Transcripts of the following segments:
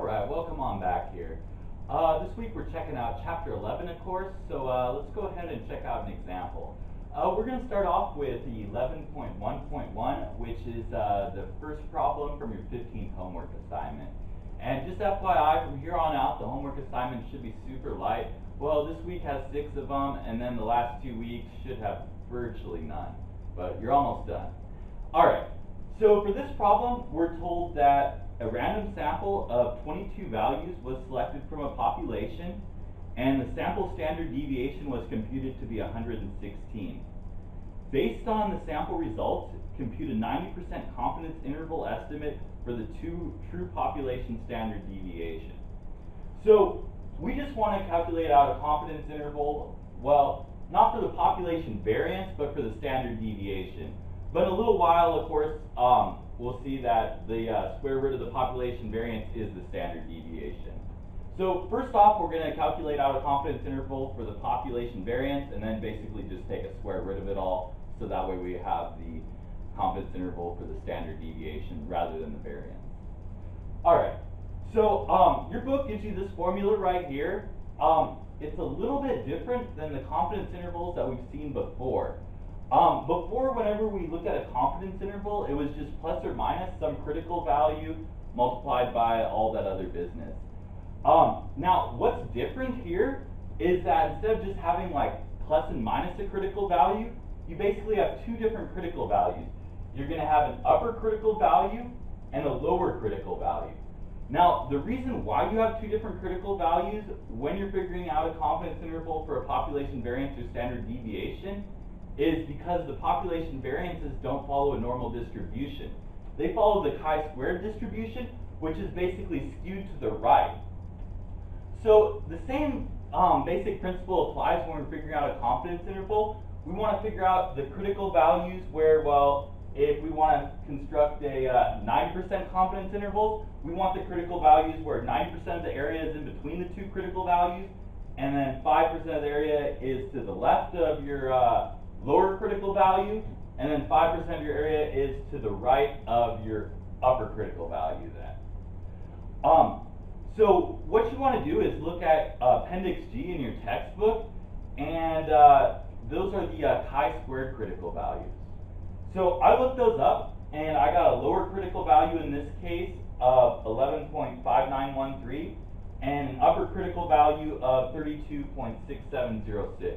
Alright, welcome on back here. This week we're checking out Chapter 11, of course, so let's go ahead and check out an example. We're going to start off with the 11.1.1, which is the first problem from your 15th homework assignment. And just FYI, from here on out, the homework assignments should be super light. Well, this week has 6 of them, and then the last 2 weeks should have virtually none. But you're almost done. Alright, so for this problem, we're told that a random sample of 22 values was selected from a population, and the sample standard deviation was computed to be 116. Based on the sample results, compute a 90% confidence interval estimate for the true population standard deviation. So we just want to calculate out a confidence interval, well, not for the population variance, but for the standard deviation. But in a little while, of course, we'll see that the square root of the population variance is the standard deviation. So first off, we're going to calculate out a confidence interval for the population variance, and then basically just take a square root of it all, so that way we have the confidence interval for the standard deviation rather than the variance. Alright, so your book gives you this formula right here. It's a little bit different than the confidence intervals that we've seen before. Before, whenever we looked at a confidence interval, it was just plus or minus some critical value multiplied by all that other business. Now, what's different here is that instead of just having like plus and minus a critical value, you basically have 2 different critical values. You're going to have an upper critical value and a lower critical value. Now, the reason why you have 2 different critical values when you're figuring out a confidence interval for a population variance or standard deviation is because the population variances don't follow a normal distribution. They follow the chi-squared distribution, which is basically skewed to the right. So the same basic principle applies when we're figuring out a confidence interval. We want to figure out the critical values where, well, if we want to construct a 90% confidence interval, we want the critical values where 90% of the area is in between the 2 critical values, and then 5% of the area is to the left of your lower critical value, and then 5% of your area is to the right of your upper critical value then. So what you want to do is look at Appendix G in your textbook, and those are the chi-squared critical values. So I looked those up, and I got a lower critical value in this case of 11.5913, and an upper critical value of 32.6706.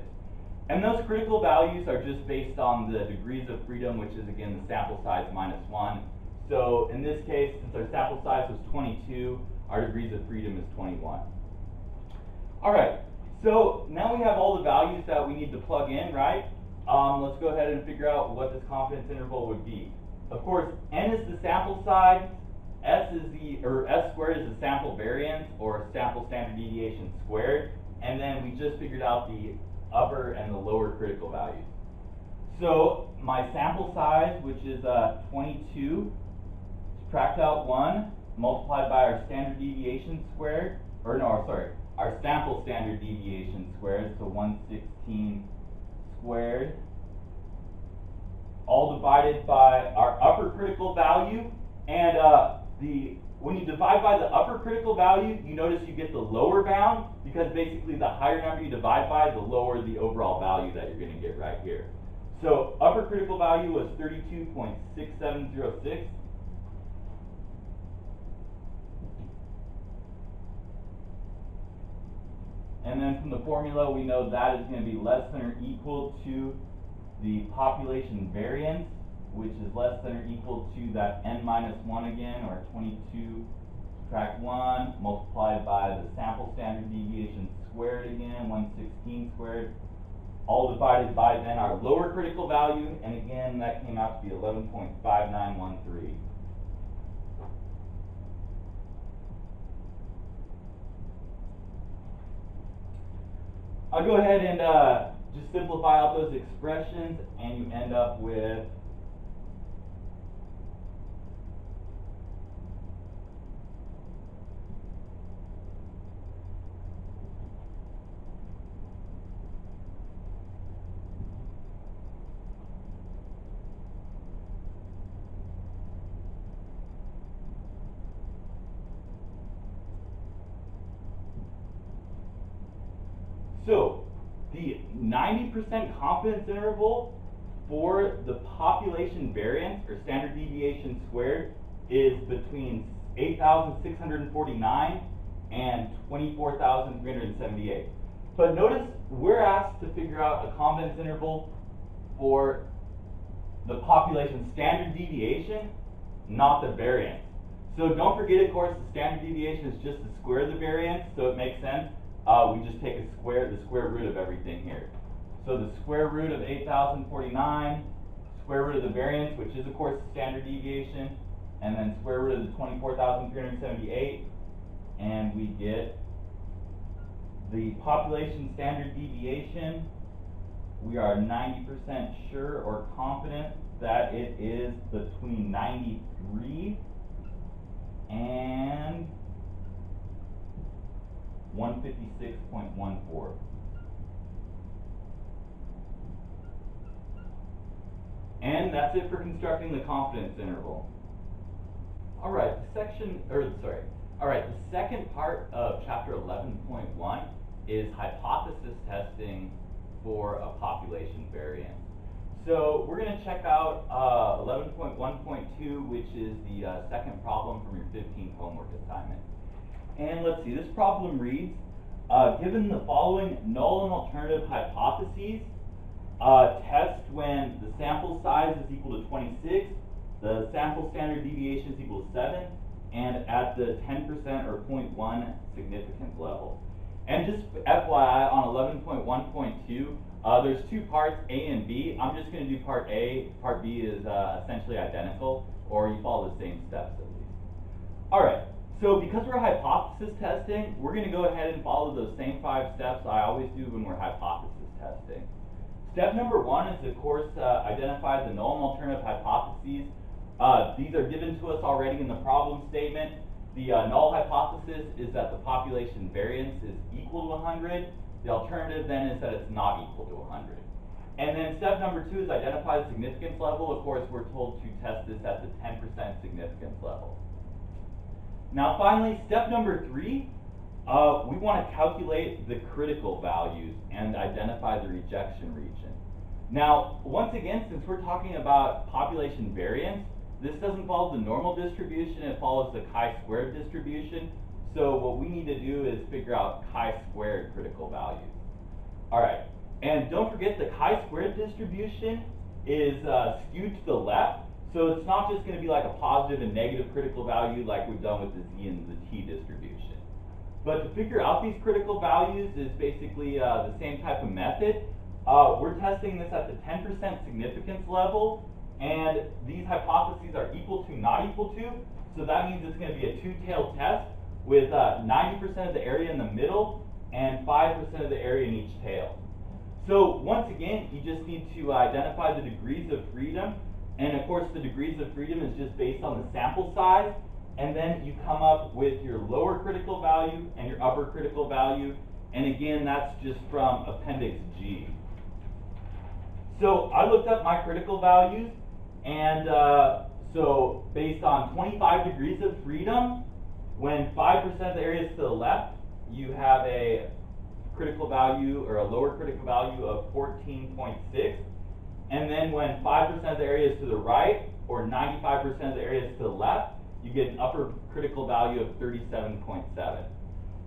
And those critical values are just based on the degrees of freedom, which is again the sample size minus 1. So in this case, since our sample size was 22, our degrees of freedom is 21. Alright, so now we have all the values that we need to plug in, right? Let's go ahead and figure out what this confidence interval would be. Of course, n is the sample size, s squared is the sample variance, or sample standard deviation squared, and then we just figured out the upper and the lower critical values. So my sample size, which is 22, subtract out 1, multiplied by our standard deviation squared, our sample standard deviation squared, so 116 squared, all divided by our upper critical value, and when you divide by the upper critical value, you notice you get the lower bound, because basically the higher number you divide by, the lower the overall value that you're going to get right here. So upper critical value was 32.6706. And then from the formula, we know that is going to be less than or equal to the population variance, which is less than or equal to that n minus 1 again, or 22 subtract 1, multiplied by the sample standard deviation squared again, 116 squared, all divided by then our lower critical value, and again that came out to be 11.5913. I'll go ahead and just simplify out those expressions, and you end up with So the 90% confidence interval for the population variance, or standard deviation squared, is between 8,649 and 24,378. But notice we're asked to figure out a confidence interval for the population standard deviation, not the variance. So don't forget, of course, the standard deviation is just the square of the variance, so it makes sense. We just take the square root of everything here. So the square root of 8,049, square root of the variance, which is of course the standard deviation, and then square root of the 24,378, and we get the population standard deviation. We are 90% sure or confident that it is between 93 and 156.14. And that's it for constructing the confidence interval. Alright, the second part of chapter 11.1 is hypothesis testing for a population variance. So we're going to check out 11.1.2, which is the second problem from your 15th homework assignment. And let's see, this problem reads, given the following null and alternative hypotheses, test when the sample size is equal to 26, the sample standard deviation is equal to 7, and at the 10% or 0.1 significance level. And just FYI, on 11.1.2, there's two parts, A and B. I'm just going to do part A. Part B is essentially identical, or you follow the same steps at least. Alright, so because we're hypothesis testing, we're going to go ahead and follow those same 5 steps I always do when we're hypothesis testing. Step number 1 is, of course, identify the null and alternative hypotheses. These are given to us already in the problem statement. The null hypothesis is that the population variance is equal to 100. The alternative then is that it's not equal to 100. And then step number 2 is identify the significance level. Of course, we're told to test this at the 10% significance level. Now finally, step number 3, we want to calculate the critical values and identify the rejection region. Now, once again, since we're talking about population variance, this doesn't follow the normal distribution, it follows the chi-squared distribution. So what we need to do is figure out chi-squared critical values. Alright, and don't forget the chi-squared distribution is skewed to the left, so it's not just going to be like a positive and negative critical value like we've done with the z and the t distribution. But to figure out these critical values is basically the same type of method. We're testing this at the 10% significance level, and these hypotheses are equal to, not equal to, so that means it's going to be a two-tailed test with 90% of the area in the middle and 5% of the area in each tail. So once again, you just need to identify the degrees of freedom, and of course the degrees of freedom is just based on the sample size, and then you come up with your lower critical value and your upper critical value, and again that's just from Appendix G. So I looked up my critical values, and so based on 25 degrees of freedom, when 5% of the area is to the left, you have a critical value, or a lower critical value of 14.6. And then when 5% of the area is to the right, or 95% of the area is to the left, you get an upper critical value of 37.7.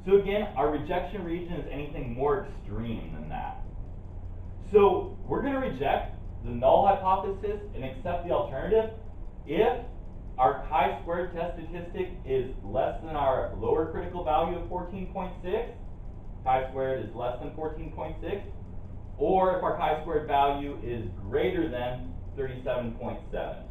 So again, our rejection region is anything more extreme than that. So we're going to reject the null hypothesis and accept the alternative if our chi-squared test statistic is less than our lower critical value of 14.6, chi-squared is less than 14.6, or if our chi-squared value is greater than 37.7.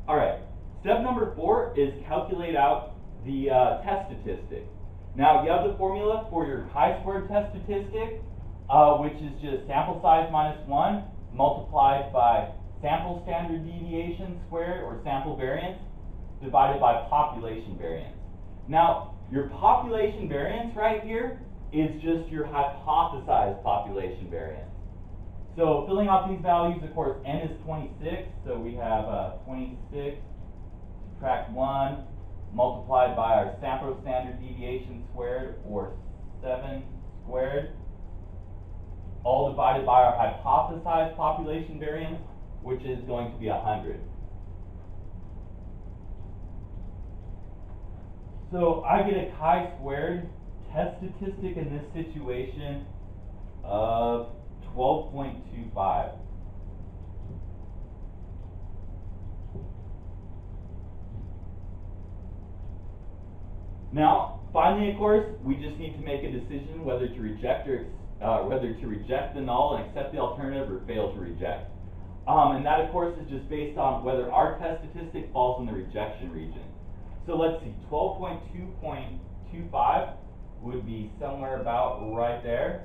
Alright, step number 4 is calculate out the test statistic. Now you have the formula for your chi-squared test statistic, which is just sample size minus 1 multiplied by sample standard deviation squared, or sample variance, divided by population variance. Now, your population variance right here is just your hypothesized population variance. So filling out these values, of course, n is 26, so we have 26 subtract 1 multiplied by our sample standard deviation squared, or 7 squared, all divided by our hypothesized population variance, which is going to be 100. So I get a chi-squared test statistic in this situation of 12.25. Now, finally, of course, we just need to make a decision whether to reject the null and accept the alternative, or fail to reject. And that, of course, is just based on whether our test statistic falls in the rejection region. So let's see, 12.2.25 would be somewhere about right there.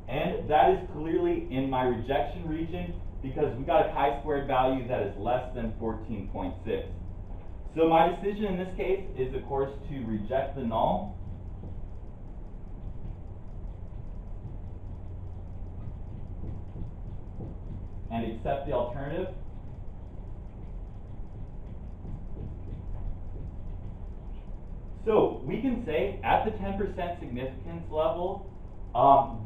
And that is clearly in my rejection region because we got a chi-squared value that is less than 14.6. So my decision in this case is, of course, to reject the null. And accept the alternative. So we can say at the 10% significance level,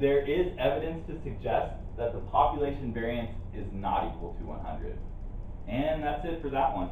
there is evidence to suggest that the population variance is not equal to 100. And that's it for that one.